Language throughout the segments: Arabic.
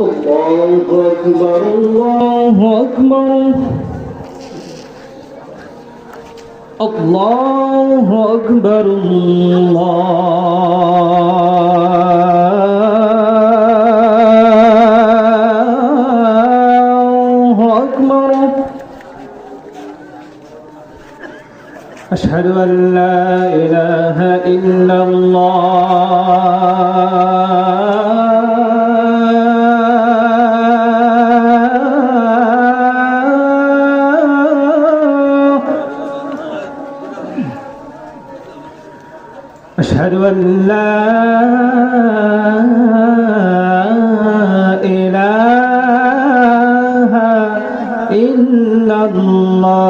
الله أكبر الله أكبر الله أكبر الله أكبر أشهد أن لا إله إلا أشهد أن لا إله إلا الله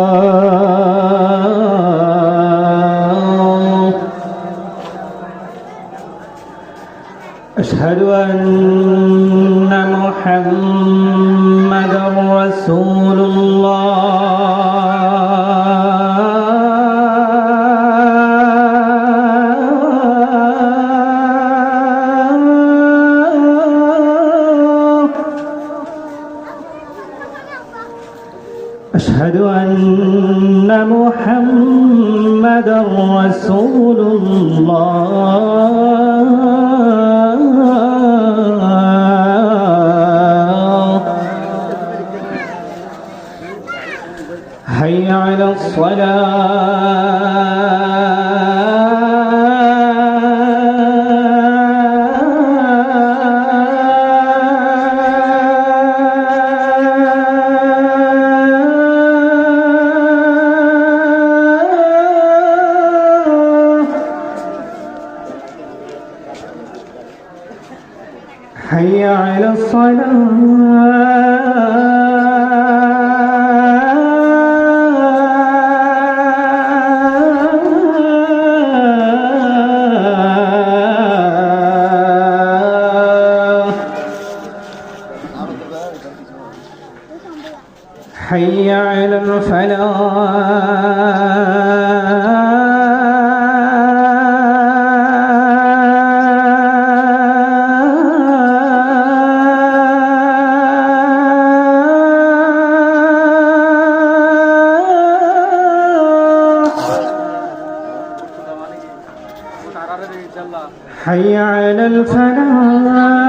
أشهد أن محمدًا رسول أشهد أن محمدًا رسول الله حي على حي على حي على حي على الفلاح